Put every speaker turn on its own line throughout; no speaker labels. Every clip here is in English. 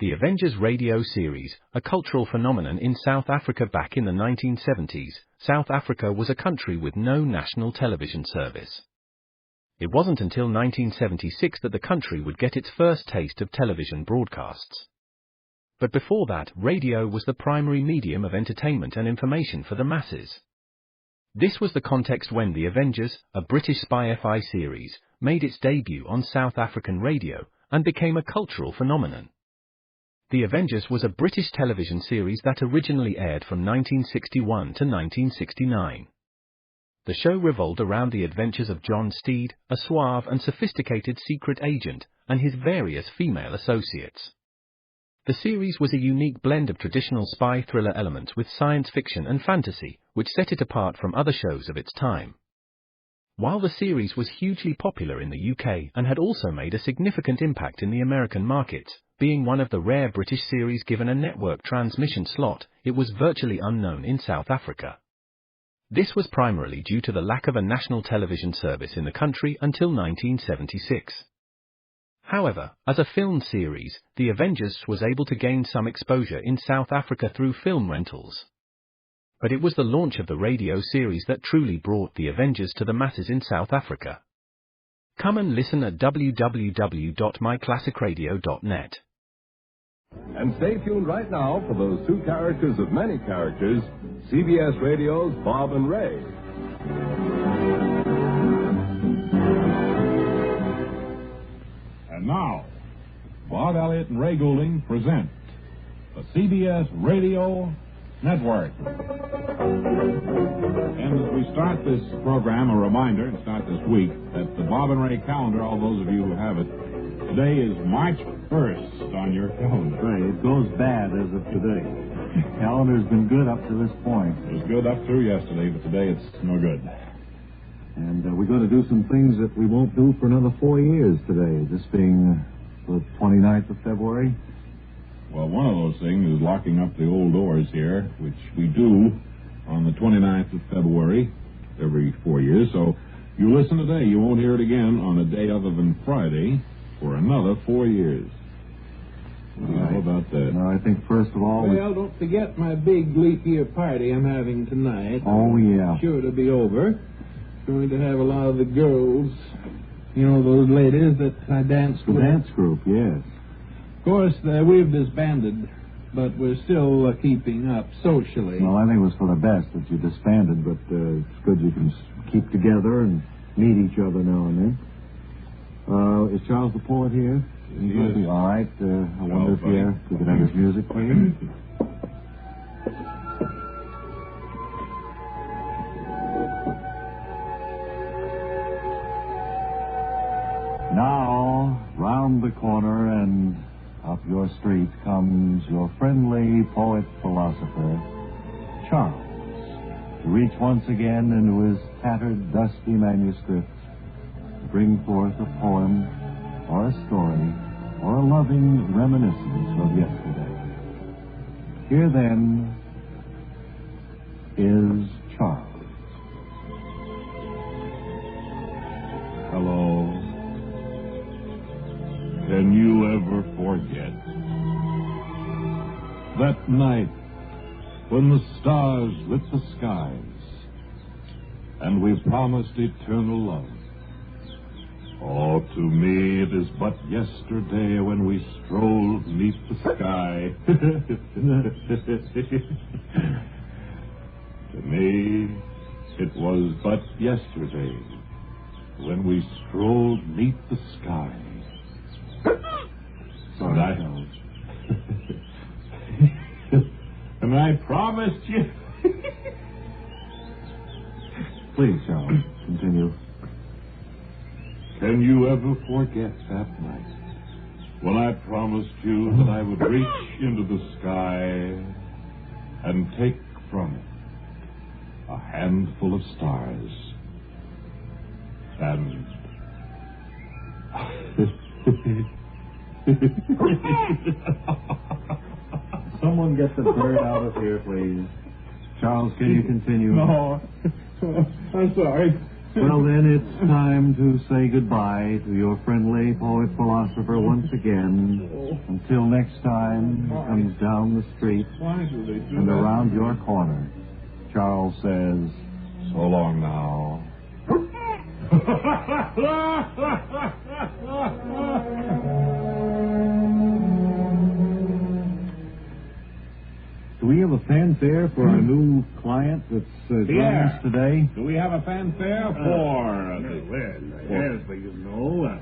The Avengers radio series, a cultural phenomenon in South Africa back in the 1970s. South Africa was a country with no national television service. It wasn't until 1976 that the country would get its first taste of television broadcasts. But before that, radio was the primary medium of entertainment and information for the masses. This was the context when The Avengers, a British spy-fi series, made its debut on South African radio and became a cultural phenomenon. The Avengers was a British television series that originally aired from 1961 to 1969. The show revolved around the adventures of John Steed, a suave and sophisticated secret agent, and his various female associates. The series was a unique blend of traditional spy thriller elements with science fiction and fantasy, which set it apart from other shows of its time. While the series was hugely popular in the UK and had also made a significant impact in the American markets, being one of the rare British series given a network transmission slot, it was virtually unknown in South Africa. This was primarily due to the lack of a national television service in the country until 1976. However, as a film series, The Avengers was able to gain some exposure in South Africa through film rentals. But it was the launch of the radio series that truly brought The Avengers to the masses in South Africa. Come and listen at www.myclassicradio.net.
And stay tuned right now for those two characters of many characters, CBS Radio's Bob and Ray.
And now, Bob Elliott and Ray Goulding present the CBS Radio Network. And as we start this program, a reminder, and start this week, that the Bob and Ray calendar, all those of you who have it, today is March 1st on your calendar.
Right, it goes bad as of today. Calendar's been good up to this point.
It was good up through yesterday, but today it's no good.
And we're going to do some things that we won't do for another 4 years today, this being the 29th of February.
Well, one of those things is locking up the old doors here, which we do on the 29th of February every 4 years. So you listen today, you won't hear it again on a day other than Friday for another 4 years. How about that?
No, I think first of all...
Well, don't forget my big leap year party I'm having tonight.
Oh, yeah.
Sure to be over. Going to have a lot of the girls, you know, those ladies that I danced with.
The dance group, yes.
Of course, we've disbanded, but we're still keeping up socially.
Well, I think it was for the best that you disbanded, but it's good you can keep together and meet each other now and then. Is Charles the poet here?
Yes.
All right. I wonder if we could have his music, please. Now, round the corner and up your street comes your friendly poet-philosopher, Charles, to reach once again into his tattered, dusty manuscript, to bring forth a poem or a story or a loving reminiscence of yesterday. Here, then, is Charles.
Hello. Can you ever forget that night when the stars lit the skies and we promised eternal love? Oh, to me it is but yesterday when we strolled beneath the sky. To me it was but yesterday when we strolled beneath the sky. And I promised you.
Please, Charles, continue.
Can you ever forget that night when I promised you that I would reach into the sky and take from it a handful of stars and...
Someone get the bird out of here, please. Charles, can you continue?
No. I'm sorry.
Well, then it's time to say goodbye to your friendly poet-philosopher once again. Until next time he comes down the street and around your corner, Charles says, so long now. Do we have a fanfare for our new client that's joining us today?
Do we have a fanfare for...
Yes, but you know, a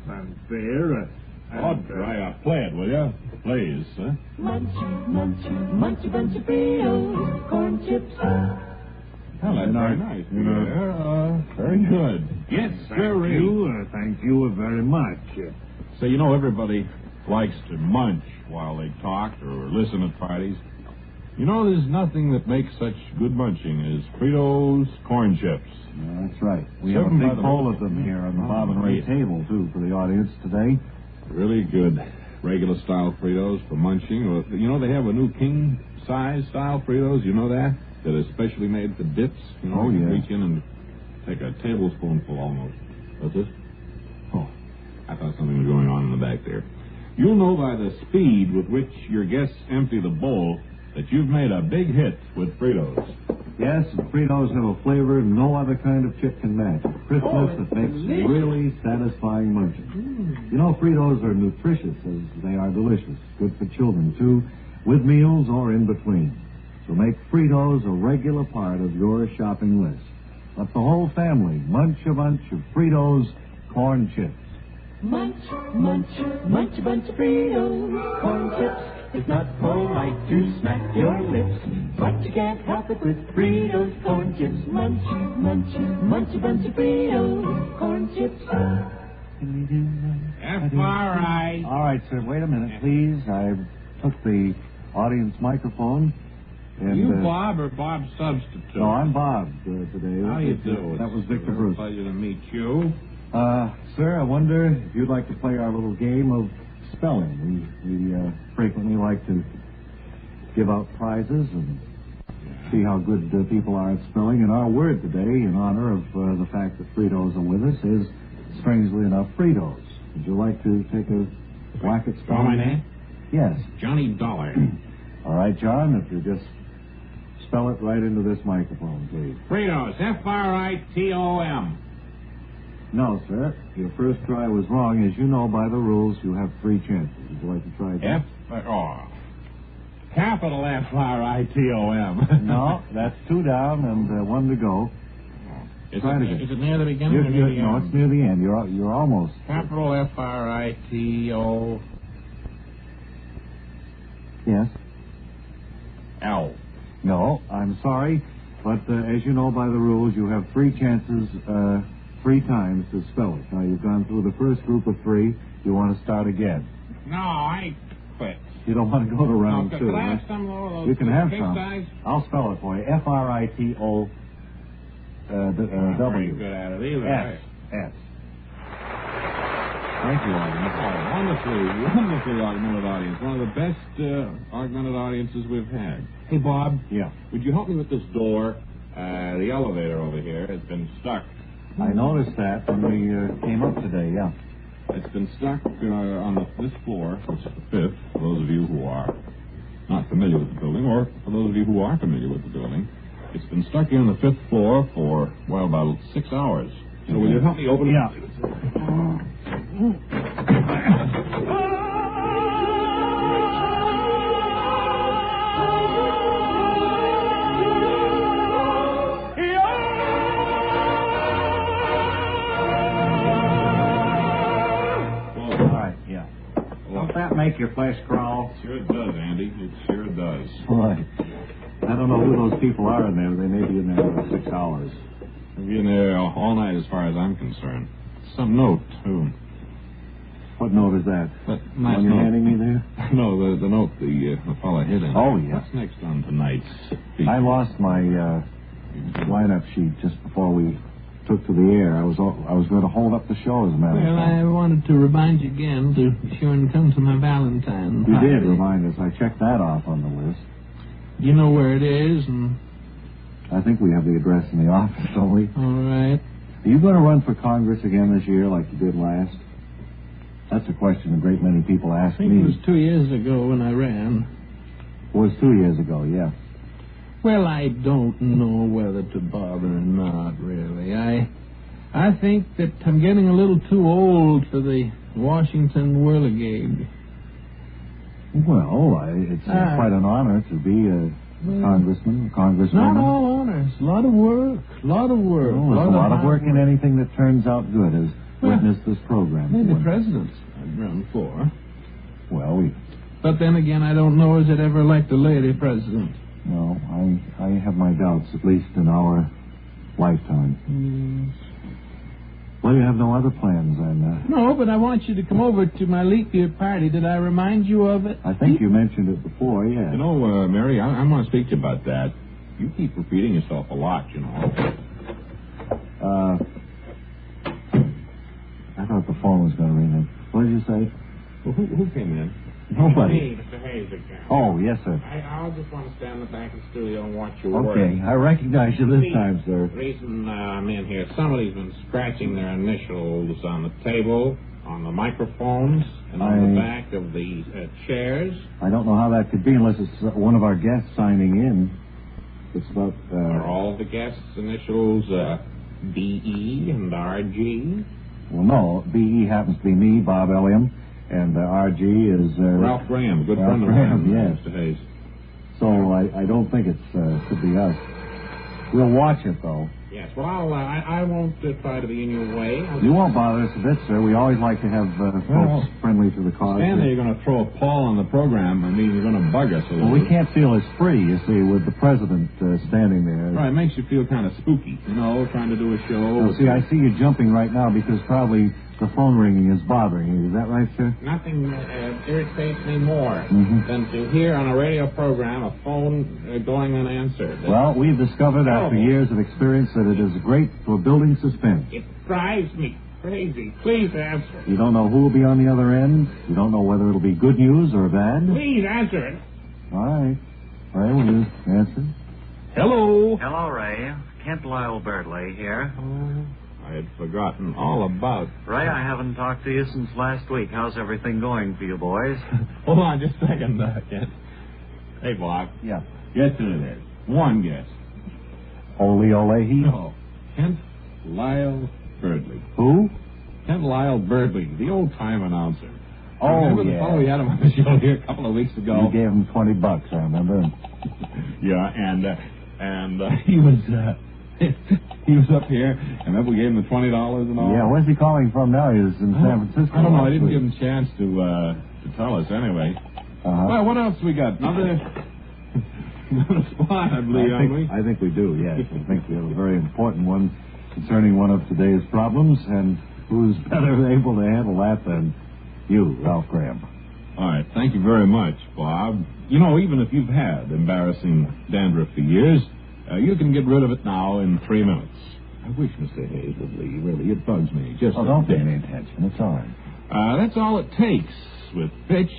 fanfare.
Try play it, will you? Please, sir.
Munchy, munchy, munchy bunch of Fritos, corn chips.
Well, that's very nice. Very good. Yes, sir.
Thank you very much.
So, everybody likes to munch while they talk or listen at parties. There's nothing that makes such good munching as Fritos corn chips.
Yeah, that's right. We have a big bowl of them here on the Bob and Ray table, too, for the audience today.
Really good regular style Fritos for munching. They have a new king size style Fritos. You know that? That is specially made for dips. You reach in and take a tablespoonful almost. What's this? Oh, I thought something was going on in the back there. You'll know by the speed with which your guests empty the bowl that you've made a big hit with Fritos.
Yes, Fritos have a flavor no other kind of chip can match. Crispness that makes really satisfying munching. Fritos are nutritious as they are delicious. Good for children, too, with meals or in between. So make Fritos a regular part of your shopping list. Let the whole family munch a bunch of Fritos corn chips.
Munch, munch, munch a bunch of Fritos, corn chips. It's not polite to smack your lips, but you can't help it with Fritos corn chips. Munch, munch, munch a bunch of Fritos corn chips.
F.R.I.
All right, sir, wait a minute, please. I took the audience microphone. And,
you Bob or Bob's substitute?
No, I'm Bob today.
How do you do?
That was Victor Bruce.
Pleasure to meet you.
Sir, I wonder if you'd like to play our little game of spelling. We frequently like to give out prizes and see how good people are at spelling. And our word today, in honor of the fact that Fritos are with us, is, strangely enough, Fritos. Would you like to take a whack at spelling?
My name?
Yes.
Johnny Dollar.
All right, John, if you just spell it right into this microphone, please.
Fritos, F-R-I-T-O-M.
No, sir. Your first try was wrong. As you know by the rules, you have 3 chances. Would you like to try again?
Capital F-R-I-T-O-M.
No, that's 2 down and 1 to go. Try it again.
Is it near the beginning or near the end?
No, it's near the end. You're almost.
Capital F-R-I-T-O...
Yes.
L.
No, I'm sorry, but as you know by the rules, you have 3 chances, 3 times to spell it. Now, you've gone through the first group of 3. You want to start again.
No, I quit.
You don't want to go to round 2.
Could I have some more of those?
You can have some.
Size?
I'll spell it for you. F-R-I-T-O... W.
Very good at it either.
S. Thank you, audience.
Wonderfully augmented audience. One of the best augmented audiences we've had. Hey, Bob.
Yeah.
Would you help me with this door? The elevator over here has been stuck.
I noticed that when we came up today, yeah.
It's been stuck on this floor, which is the 5th, for those of you who are not familiar with the building, or for those of you who are familiar with the building. It's been stuck here on the 5th floor for, about 6 hours. So will you help me open it?
Yeah. Don't that make your flesh crawl?
Sure it does, Andy. It sure does.
Right. I don't know who those people are in there. They may be in there for 6 hours.
They'll be in there all night as far as I'm concerned. Some note, too.
What note is that?
That nice
one you're
note.
handing me there?
No, the note the fellow hid in.
Oh, yeah.
What's next on tonight's feature?
I lost my lineup sheet just before we took to the air. I was going to hold up the show, as a matter of fact.
Well, I wanted to remind you again to be sure and come to my Valentine's
You
party.
did remind us. I checked that off on the list.
You know where it is, and...
I think we have the address in the office, don't we?
All right.
Are you going to run for Congress again this year like you did last? That's a question a great many people ask me.
I think it was 2 years ago when I ran.
It was 2 years ago, yeah.
Well, I don't know whether to bother or not, really. I think that I'm getting a little too old for the Washington Whirligig.
Well, it's quite an honor to be a congressman.
Not all honors. A lot of work.
Well, there's a lot of work in anything that turns out good, as witnessed this program.
Maybe presidents I'd run for.
Well,
But then again, I don't know, is it ever elect a lady president?
Well, I have my doubts, at least in our lifetime. Well, you have no other plans, then?
No, but I want you to come over to my leap year party. Did I remind you of it?
I think you mentioned it before, yeah.
You know, Mary, I want to speak to you about that. You keep repeating yourself a lot, you know.
I thought the phone was going to ring in. What did you say?
Well, who came in?
Nobody.
Hey, Mr. Hayes again.
Oh, yes, sir.
I'll just want to stand in the back of the studio and watch your work.
Okay, I recognize you this time, sir.
The reason I'm in here, somebody's been scratching their initials on the table, on the microphones, and on the back of the chairs.
I don't know how that could be unless it's one of our guests signing in. It's about...
Are all the guests' initials B.E. and R.G.?
Well, no. B.E. happens to be me, Bob Elliam. And R.G. is...
Ralph Graham, good friend of mine,
yes.
Mr. Hayes.
So I don't think it could be us. We'll watch it, though.
Yes, well, I won't try to be in your way.
You won't bother us a bit, sir. We always like to have folks friendly to the cause.
Stand there, you're going to throw a pall on the program. I mean, you're going to bug us a little.
Well, we can't feel as free, you see, with the president standing there.
Right, it makes you feel kind of spooky, you know, trying to do a show.
Well, see, I see you jumping right now because probably the phone ringing is bothering you. Is that right, sir?
Nothing irritates me more than to hear on a radio program a phone going unanswered.
Well, we've discovered after years of experience that it is great for building suspense.
It drives me crazy. Please answer.
You don't know who will be on the other end. You don't know whether it'll be good news or bad.
Please answer it.
All right. Ray, will you answer?
Hello.
Hello, Ray. Kent Lyle Birdley here.
I had forgotten all about...
Ray, I haven't talked to you since last week. How's everything going for you boys?
Hold on just a second, Kent. Hey, Bob.
Yeah.
Guess who it is. One guess.
Ole Olehi?
No. Kent Lyle Birdley.
Who?
Kent Lyle Birdley, the old-time announcer.
Oh,
remember the fellow we had him on the show here a couple of weeks ago?
You gave him $20, I remember.
Yeah, and he was... he was up here, and then we gave him the $20 and all.
Yeah, where's he calling from now? He was in San Francisco.
I don't know. I didn't give him a chance to tell us anyway. Well, what else we got? Another spot, I believe, aren't we?
I think we do, yes. I think we have a very important one concerning one of today's problems, and who's better able to handle that than you, Ralph Graham.
All right. Thank you very much, Bob. You know, even if you've had embarrassing dandruff for years, you can get rid of it now in 3 minutes. I wish Mr. Hayes would leave. Really, it bugs me.
Don't pay any attention. It's all right.
That's all it takes with Fitch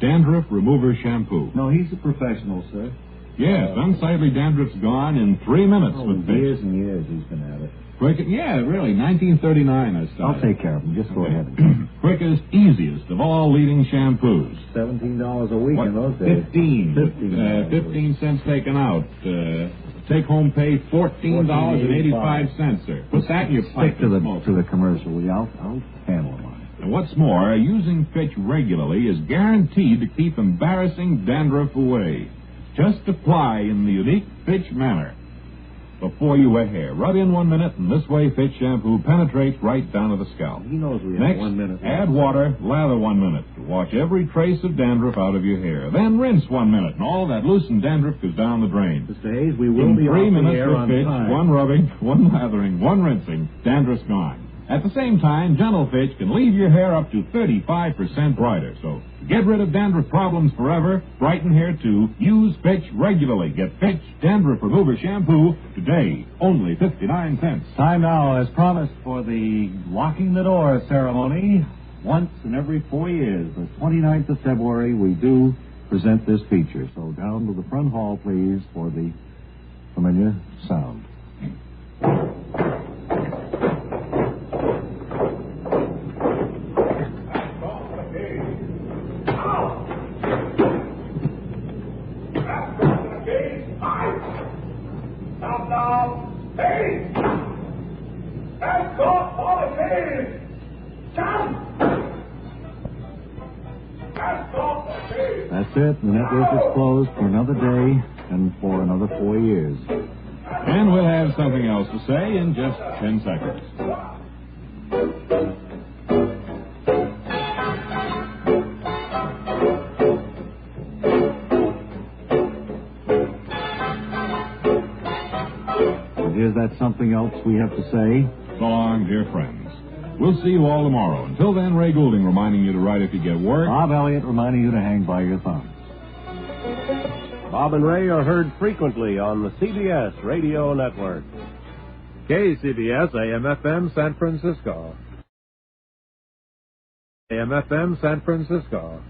Dandruff Remover Shampoo.
No, he's a professional, sir.
Yes, unsightly dandruff's gone in 3 minutes with Fitch.
Years and years he's been at it.
Quick, yeah, really, 1939 I started.
I'll take care of him. Just go ahead.
Quickest, easiest of all leading shampoos.
$17 a week in those days.
15 cents taken out. Take home pay $14.85, sir. Put that in your pipe.
Stick to the commercial. I'll handle it.
And what's more, using Fitch regularly is guaranteed to keep embarrassing dandruff away. Just apply in the unique Fitch manner. Before you wet hair, rub in 1 minute, and this way Fitch shampoo penetrates right down to the scalp.
He knows we
Next,
have 1 minute.
Add water, lather 1 minute to wash every trace of dandruff out of your hair. Then rinse 1 minute, and all that loosened dandruff goes down the drain.
Mr. Hayes, we will be
in 3
off
minutes
the air
with
on
Fitch,
time.
1 rubbing, 1 lathering, 1 rinsing, dandruff's gone. At the same time, Gentle Fitch can leave your hair up to 35% brighter. So, to get rid of dandruff problems forever, brighten hair too, use Fitch regularly. Get Fitch Dandruff Remover Shampoo today, only 59 cents.
Time now, as promised, for the locking the door ceremony. Once in every 4 years, the 29th of February, we do present this feature. So down to the front hall, please, for the familiar sound.
Hey! That's off for the cave! Jump! That's off the cave!
That's it. The network is closed for another day and for another 4 years.
And we'll have something else to say in just 10 seconds.
And here's that something else we have to say.
So long, dear friends. We'll see you all tomorrow. Until then, Ray Goulding reminding you to write if you get work.
Bob Elliott reminding you to hang by your thumbs.
Bob and Ray are heard frequently on the CBS Radio Network. KCBS AM/FM San Francisco. AM/FM San Francisco.